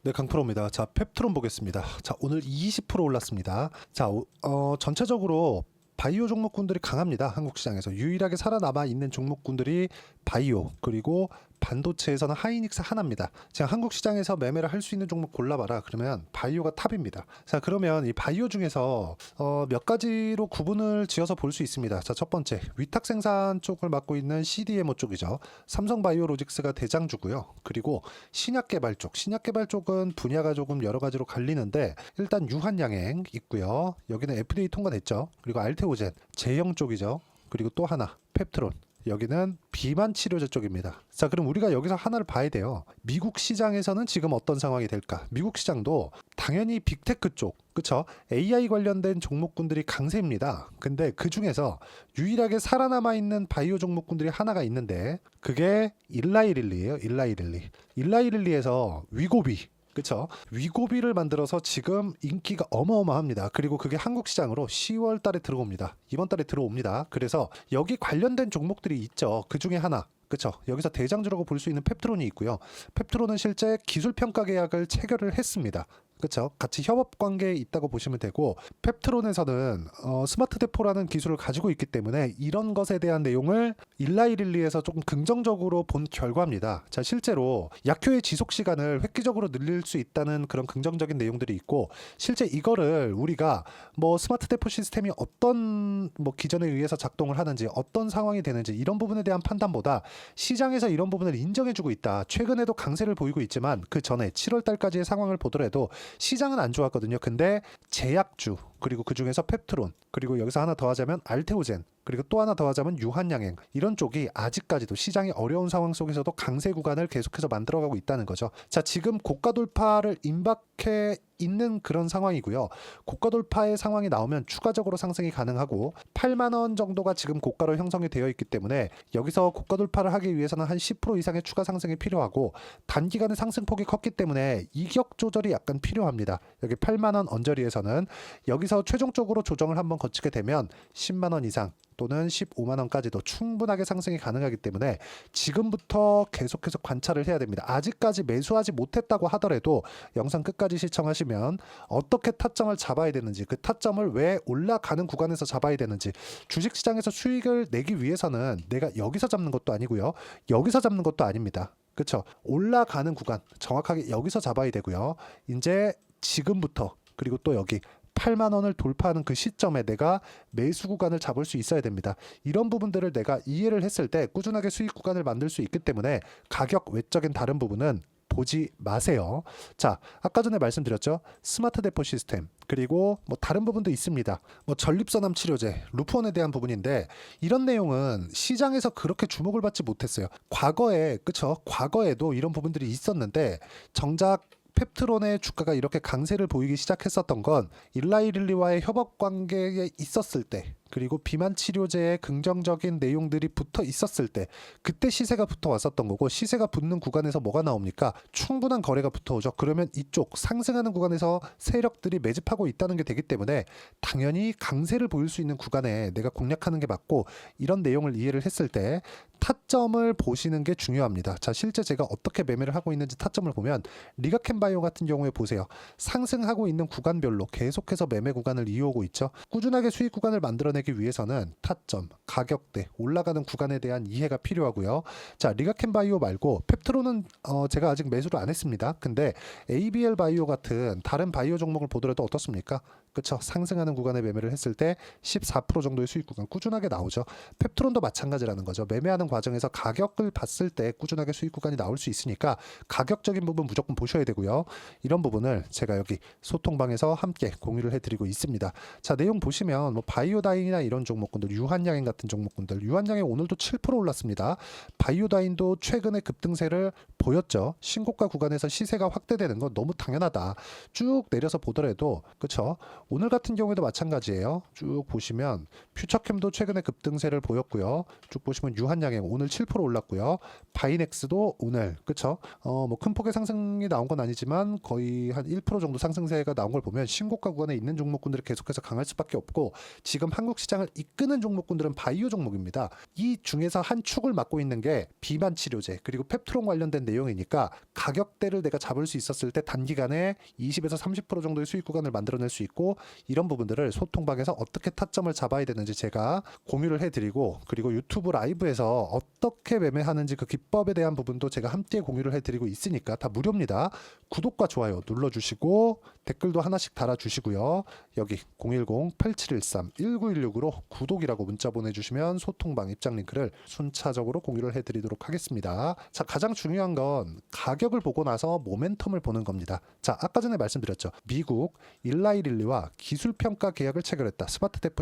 네, 강프로입니다. 자, 펩트론 보겠습니다. 자, 오늘 20% 올랐습니다. 자, 전체적으로 바이오 종목군들이 강합니다. 한국 시장에서 유일하게 살아남아 있는 종목군들이 바이오 그리고 반도체에서는 하이닉스 하나입니다. 자, 한국 시장에서 매매를 할 수 있는 종목 골라봐라. 그러면 바이오가 탑입니다. 자, 그러면 이 바이오 중에서 몇 가지로 구분을 지어서 볼 수 있습니다. 자, 첫 번째 위탁 생산 쪽을 맡고 있는 CDMO 쪽이죠. 삼성바이오로직스가 대장주고요. 그리고 신약개발 쪽은 분야가 조금 여러 가지로 갈리는데 일단 유한양행 있고요. 여기는 FDA 통과됐죠. 그리고 알테오젠 제형 쪽이죠. 그리고 또 하나 펩트론, 여기는 비만 치료제 쪽입니다. 자, 그럼 우리가 여기서 하나를 봐야 돼요. 미국 시장에서는 지금 어떤 상황이 될까? 미국 시장도 당연히 빅테크 쪽, 그쵸? AI 관련된 종목군들이 강세입니다. 근데 그 중에서 유일하게 살아남아 있는 바이오 종목군들이 하나가 있는데 그게 일라이릴리예요. 일라이릴리에서 위고비, 그쵸? 위고비를 만들어서 지금 인기가 어마어마합니다. 그리고 그게 한국 시장으로 10월 달에 들어옵니다. 이번 달에 들어옵니다. 그래서 여기 관련된 종목들이 있죠. 그 중에 하나. 그쵸? 여기서 대장주라고 볼 수 있는 펩트론이 있고요. 펩트론은 실제 기술평가 계약을 체결을 했습니다. 그쵸? 같이 협업 관계에 있다고 보시면 되고, 펩트론에서는 스마트 대포라는 기술을 가지고 있기 때문에 이런 것에 대한 내용을 일라이릴리에서 조금 긍정적으로 본 결과입니다. 자, 실제로 약효의 지속 시간을 획기적으로 늘릴 수 있다는 그런 긍정적인 내용들이 있고, 실제 이거를 우리가 뭐 스마트 대포 시스템이 어떤 뭐 기전에 의해서 작동을 하는지, 어떤 상황이 되는지 이런 부분에 대한 판단보다 시장에서 이런 부분을 인정해주고 있다. 최근에도 강세를 보이고 있지만 그 전에 7월 달까지의 상황을 보더라도 시장은 안 좋았거든요. 근데 제약주, 그리고 그 중에서 펩트론, 그리고 여기서 하나 더 하자면 알테오젠, 그리고 또 하나 더 하자면 유한양행, 이런 쪽이 아직까지도 시장이 어려운 상황 속에서도 강세 구간을 계속해서 만들어가고 있다는 거죠. 자, 지금 고가 돌파를 임박해 있는 그런 상황이고요. 고가 돌파의 상황이 나오면 추가적으로 상승이 가능하고 8만 원 정도가 지금 고가로 형성이 되어 있기 때문에 여기서 고가 돌파를 하기 위해서는 한 10% 이상의 추가 상승이 필요하고 단기간의 상승폭이 컸기 때문에 이격 조절이 약간 필요합니다. 여기 8만 원 언저리에서는 여기서 최종적으로 조정을 한번 거치게 되면 10만 원 이상 또는 15만 원까지도 충분하게 상승이 가능하기 때문에 지금부터 계속해서 관찰을 해야 됩니다. 아직까지 매수하지 못했다고 하더라도 영상 끝까지 시청하시면 어떻게 타점을 잡아야 되는지, 그 타점을 왜 올라가는 구간에서 잡아야 되는지, 주식시장에서 수익을 내기 위해서는 내가 여기서 잡는 것도 아니고요. 여기서 잡는 것도 아닙니다. 그렇죠? 올라가는 구간 정확하게 여기서 잡아야 되고요. 이제 지금부터, 그리고 또 여기 8만 원을 돌파하는 그 시점에 내가 매수 구간을 잡을 수 있어야 됩니다. 이런 부분들을 내가 이해를 했을 때 꾸준하게 수익 구간을 만들 수 있기 때문에 가격 외적인 다른 부분은 보지 마세요. 자, 아까 전에 말씀드렸죠. 스마트 대포 시스템, 그리고 뭐 다른 부분도 있습니다. 뭐 전립선암 치료제, 루폰에 대한 부분인데 이런 내용은 시장에서 그렇게 주목을 받지 못했어요. 과거에, 그쵸? 과거에도 이런 부분들이 있었는데 정작 펩트론의 주가가 이렇게 강세를 보이기 시작했었던 건 일라이릴리와의 협업 관계에 있었을 때, 그리고 비만 치료제에 긍정적인 내용들이 붙어 있었을 때, 그때 시세가 붙어 왔었던 거고, 시세가 붙는 구간에서 뭐가 나옵니까? 충분한 거래가 붙어오죠. 그러면 이쪽 상승하는 구간에서 세력들이 매집하고 있다는 게 되기 때문에 당연히 강세를 보일 수 있는 구간에 내가 공략하는 게 맞고, 이런 내용을 이해를 했을 때 타점을 보시는 게 중요합니다. 자, 실제 제가 어떻게 매매를 하고 있는지 타점을 보면 리가켄바이오 같은 경우에 보세요. 상승하고 있는 구간별로 계속해서 매매 구간을 이어오고 있죠. 꾸준하게 수익 구간을 만들어내기 위해서는 타점, 가격대, 올라가는 구간에 대한 이해가 필요하고요. 자, 리가켄바이오 말고 펩트론은 제가 아직 매수를 안 했습니다. 근데 ABL 바이오 같은 다른 바이오 종목을 보더라도 어떻습니까? 그쵸? 상승하는 구간에 매매를 했을 때 14% 정도의 수익 구간 꾸준하게 나오죠. 펩트론도 마찬가지라는 거죠. 매매하는 과정에서 가격을 봤을 때 꾸준하게 수익 구간이 나올 수 있으니까 가격적인 부분 무조건 보셔야 되고요. 이런 부분을 제가 여기 소통방에서 함께 공유를 해드리고 있습니다. 자, 내용 보시면 뭐 바이오다인이나 이런 종목군들, 유한양행 같은 종목군들, 유한양행 오늘도 7% 올랐습니다. 바이오다인도 최근에 급등세를 보였죠. 신고가 구간에서 시세가 확대되는 건 너무 당연하다. 쭉 내려서 보더라도, 그쵸? 오늘 같은 경우에도 마찬가지예요. 쭉 보시면 퓨처캠도 최근에 급등세를 보였고요. 쭉 보시면 유한양행 오늘 7% 올랐고요. 바이넥스도 오늘 그쵸? 뭐 큰 폭의 상승이 나온 건 아니지만 거의 한 1% 정도 상승세가 나온 걸 보면 신고가 구간에 있는 종목군들이 계속해서 강할 수밖에 없고, 지금 한국 시장을 이끄는 종목군들은 바이오 종목입니다. 이 중에서 한 축을 맡고 있는 게 비만 치료제 그리고 펩트론 관련된 내용이니까 가격대를 내가 잡을 수 있었을 때 단기간에 20에서 30% 정도의 수익 구간을 만들어낼 수 있고, 이런 부분들을 소통방에서 어떻게 타점을 잡아야 되는지 제가 공유를 해드리고, 그리고 유튜브 라이브에서 어떻게 매매하는지 그 기법에 대한 부분도 제가 함께 공유를 해드리고 있으니까 다 무료입니다. 구독과 좋아요 눌러주시고 댓글도 하나씩 달아주시고요. 여기 010-8713-1916으로 구독이라고 문자 보내주시면 소통방 입장 링크를 순차적으로 공유를 해드리도록 하겠습니다. 자, 가장 중요한 건 가격을 보고 나서 모멘텀을 보는 겁니다. 자, 아까 전에 말씀드렸죠. 미국 일라이릴리와 기술평가 계약을 체결했다. 스마트 대포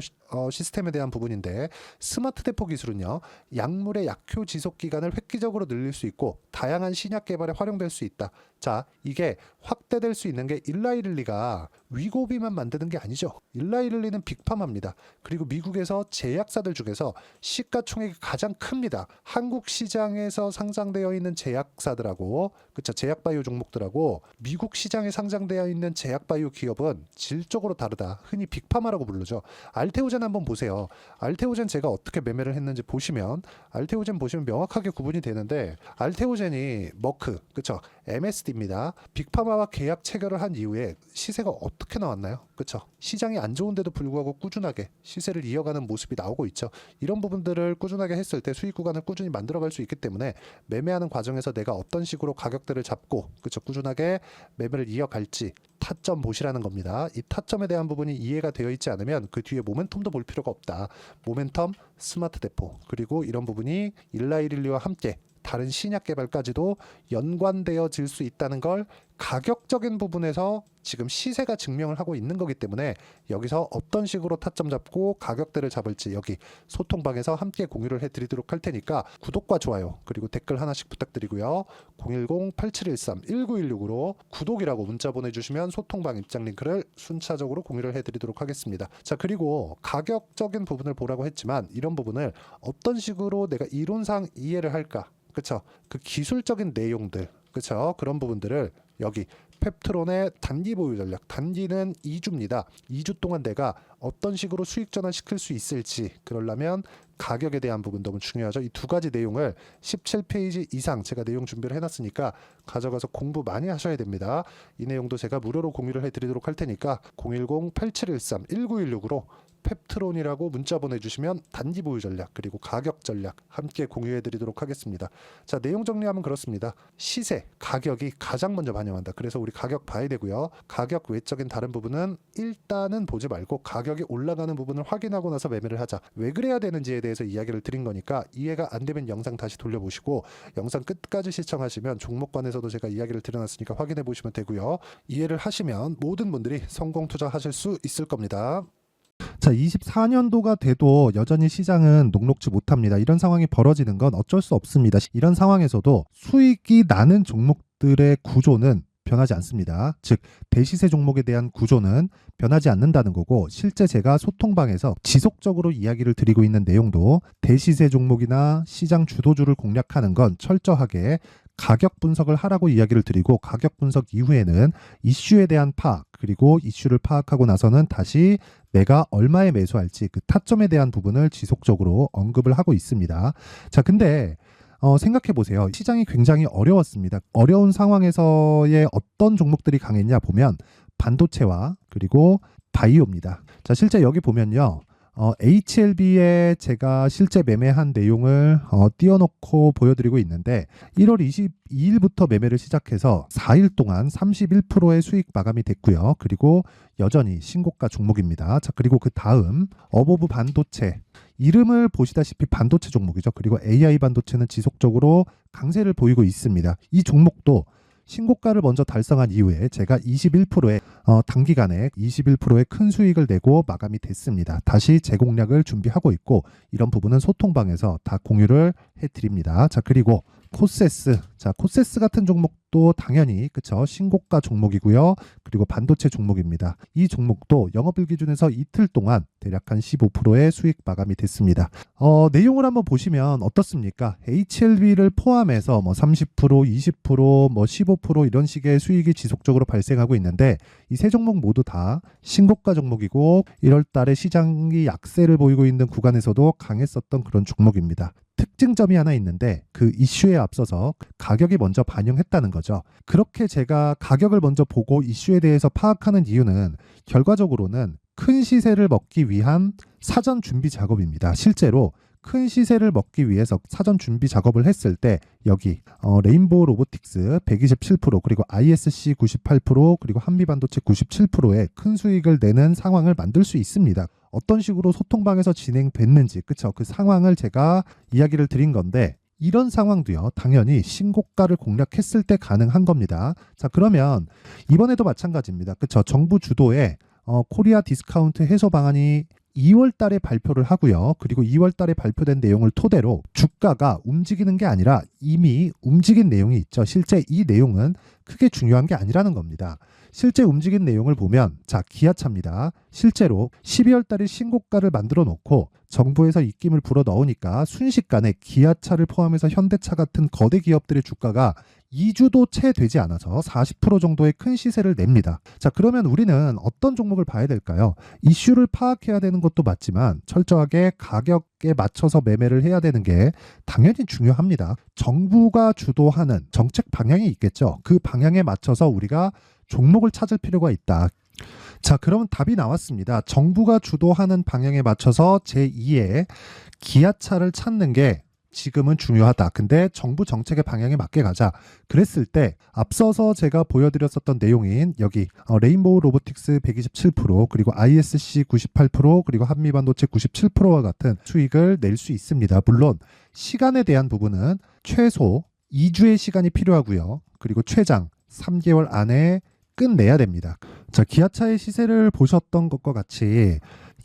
시스템에 대한 부분인데, 스마트 대포 기술은요, 약물의 약효 지속 기간을 획기적으로 늘릴 수 있고 다양한 신약 개발에 활용될 수 있다. 자, 이게 확대될 수 있는 게 일라이릴리가 위고비만 만드는 게 아니죠. 일라이릴리는 빅파마입니다. 그리고 미국에서 제약사들 중에서 시가총액이 가장 큽니다. 한국 시장에서 상장되어 있는 제약사들하고 그쵸, 제약바이오 종목들하고 미국 시장에 상장되어 있는 제약바이오 기업은 질적으로 다르다. 흔히 빅파마라고 부르죠. 알테오젠 한번 보세요. 알테오젠 제가 어떻게 매매를 했는지 보시면, 알테오젠 보시면 명확하게 구분이 되는데, 알테오젠이 머크 그쵸, MSD입니다. 빅파마와 계약 체결을 한 이후에 시세가 어떻게 나왔나요? 그쵸? 시장이 안 좋은데도 불구하고 꾸준하게 시세를 이어가는 모습이 나오고 있죠. 이런 부분들을 꾸준하게 했을 때 수익 구간을 꾸준히 만들어갈 수 있기 때문에 매매하는 과정에서 내가 어떤 식으로 가격대를 잡고 그쵸, 꾸준하게 매매를 이어갈지 타점 보시라는 겁니다. 이 타점에 대한 부분이 이해가 되어 있지 않으면 그 뒤에 모멘텀도 볼 필요가 없다. 모멘텀, 스마트 대포, 그리고 이런 부분이 일라이릴리와 함께 다른 신약 개발까지도 연관되어질 수 있다는 걸 가격적인 부분에서 지금 시세가 증명을 하고 있는 거기 때문에, 여기서 어떤 식으로 타점 잡고 가격대를 잡을지 여기 소통방에서 함께 공유를 해드리도록 할 테니까 구독과 좋아요 그리고 댓글 하나씩 부탁드리고요. 010-8713-1916으로 구독이라고 문자 보내주시면 소통방 입장 링크를 순차적으로 공유를 해드리도록 하겠습니다. 자, 그리고 가격적인 부분을 보라고 했지만 이런 부분을 어떤 식으로 내가 이론상 이해를 할까, 그쵸? 그 기술적인 내용들, 그쵸? 그런 부분들을 여기 펩트론의 단기 보유 전략, 단기는 2주입니다. 2주 동안 내가 어떤 식으로 수익 전환시킬 수 있을지, 그러려면 가격에 대한 부분 너무 중요하죠. 이 두 가지 내용을 17페이지 이상 제가 내용 준비를 해놨으니까 가져가서 공부 많이 하셔야 됩니다. 이 내용도 제가 무료로 공유를 해드리도록 할 테니까 010-8713-1916으로 펩트론이라고 문자 보내주시면 단기 보유 전략 그리고 가격 전략 함께 공유해드리도록 하겠습니다. 자, 내용 정리하면 그렇습니다. 시세, 가격이 가장 먼저 반영한다. 그래서 우리 가격 봐야 되고요. 가격 외적인 다른 부분은 일단은 보지 말고 가격이 올라가는 부분을 확인하고 나서 매매를 하자. 왜 그래야 되는지에 대해서 이야기를 드린 거니까 이해가 안 되면 영상 다시 돌려보시고, 영상 끝까지 시청하시면 종목관에서도 제가 이야기를 드려놨으니까 확인해 보시면 되고요. 이해를 하시면 모든 분들이 성공 투자하실 수 있을 겁니다. 자, 24년도가 돼도 여전히 시장은 녹록지 못합니다. 이런 상황이 벌어지는 건 어쩔 수 없습니다. 이런 상황에서도 수익이 나는 종목들의 구조는 변하지 않습니다. 즉, 대시세 종목에 대한 구조는 변하지 않는다는 거고, 실제 제가 소통방에서 지속적으로 이야기를 드리고 있는 내용도 대시세 종목이나 시장 주도주를 공략하는 건 철저하게 가격 분석을 하라고 이야기를 드리고, 가격 분석 이후에는 이슈에 대한 파악, 그리고 이슈를 파악하고 나서는 다시 내가 얼마에 매수할지 그 타점에 대한 부분을 지속적으로 언급을 하고 있습니다. 자, 근데 생각해 보세요. 시장이 굉장히 어려웠습니다. 어려운 상황에서의 어떤 종목들이 강했냐 보면 반도체와 그리고 바이오입니다. 자, 실제 여기 보면요. HLB에 제가 실제 매매한 내용을 띄워놓고 보여드리고 있는데, 1월 22일부터 매매를 시작해서 4일 동안 31%의 수익 마감이 됐고요. 그리고 여전히 신고가 종목입니다. 자, 그리고 그 다음 어보브 반도체, 이름을 보시다시피 반도체 종목이죠. 그리고 AI 반도체는 지속적으로 강세를 보이고 있습니다. 이 종목도 신고가를 먼저 달성한 이후에 제가 21%의 단기간에 21%의 큰 수익을 내고 마감이 됐습니다. 다시 재공략을 준비하고 있고, 이런 부분은 소통방에서 다 공유를 해드립니다. 자, 그리고 코세스, 자, 코세스 같은 종목 종목도 당연히 그쵸 신고가 종목이고요. 그리고 반도체 종목입니다. 이 종목도 영업일 기준에서 이틀 동안 대략 한 15%의 수익 마감이 됐습니다. 내용을 한번 보시면 어떻습니까? HLB를 포함해서 뭐 30%, 20%, 뭐 15% 이런 식의 수익이 지속적으로 발생하고 있는데 이 세 종목 모두 다 신고가 종목이고 1월 달에 시장이 약세를 보이고 있는 구간에서도 강했었던 그런 종목입니다. 특징점이 하나 있는데 그 이슈에 앞서서 가격이 먼저 반영했다는 거죠. 그렇게 제가 가격을 먼저 보고 이슈에 대해서 파악하는 이유는 결과적으로는 큰 시세를 먹기 위한 사전 준비 작업입니다. 실제로 큰 시세를 먹기 위해서 사전 준비 작업을 했을 때 여기 레인보우 로보틱스 127% 그리고 ISC 98% 그리고 한미반도체 97%의 큰 수익을 내는 상황을 만들 수 있습니다. 어떤 식으로 소통방에서 진행됐는지 그쵸? 그 상황을 제가 이야기를 드린 건데 이런 상황도요 당연히 신고가를 공략했을 때 가능한 겁니다. 자 그러면 이번에도 마찬가지입니다. 그쵸? 정부 주도의 코리아 디스카운트 해소 방안이 2월 달에 발표를 하고요. 그리고 2월 달에 발표된 내용을 토대로 주가가 움직이는 게 아니라 이미 움직인 내용이 있죠. 실제 이 내용은 크게 중요한 게 아니라는 겁니다. 실제 움직인 내용을 보면 자 기아차입니다. 실제로 12월 달에 신고가를 만들어 놓고 정부에서 입김을 불어 넣으니까 순식간에 기아차를 포함해서 현대차 같은 거대 기업들의 주가가 2주도 채 되지 않아서 40% 정도의 큰 시세를 냅니다. 자 그러면 우리는 어떤 종목을 봐야 될까요? 이슈를 파악해야 되는 것도 맞지만 철저하게 가격에 맞춰서 매매를 해야 되는 게 당연히 중요합니다. 정부가 주도하는 정책 방향이 있겠죠. 그 방향에 맞춰서 우리가 종목을 찾을 필요가 있다. 자 그러면 답이 나왔습니다. 정부가 주도하는 방향에 맞춰서 제2의 기아차를 찾는 게 지금은 중요하다. 근데 정부 정책의 방향에 맞게 가자. 그랬을 때 앞서서 제가 보여드렸었던 내용인 여기 레인보우 로보틱스 127% 그리고 ISC 98% 그리고 한미반도체 97%와 같은 수익을 낼 수 있습니다. 물론 시간에 대한 부분은 최소 2주의 시간이 필요하고요. 그리고 최장 3개월 안에 끝내야 됩니다. 자, 기아차의 시세를 보셨던 것과 같이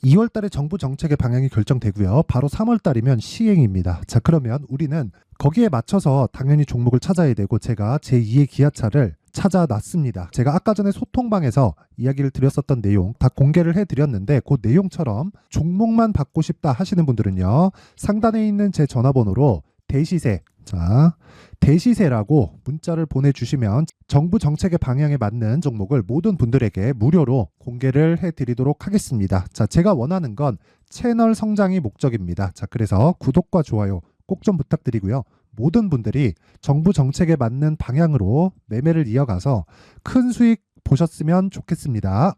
2월 달에 정부 정책의 방향이 결정되고요. 바로 3월 달이면 시행입니다. 자, 그러면 우리는 거기에 맞춰서 당연히 종목을 찾아야 되고 제가 제2의 기아차를 찾아놨습니다. 제가 아까 전에 소통방에서 이야기를 드렸었던 내용 다 공개를 해드렸는데 그 내용처럼 종목만 받고 싶다 하시는 분들은요. 상단에 있는 제 전화번호로 대시세 자 대시세라고 문자를 보내주시면 정부 정책의 방향에 맞는 종목을 모든 분들에게 무료로 공개를 해드리도록 하겠습니다. 자, 제가 원하는 건 채널 성장이 목적입니다. 자, 그래서 구독과 좋아요 꼭 좀 부탁드리고요. 모든 분들이 정부 정책에 맞는 방향으로 매매를 이어가서 큰 수익 보셨으면 좋겠습니다.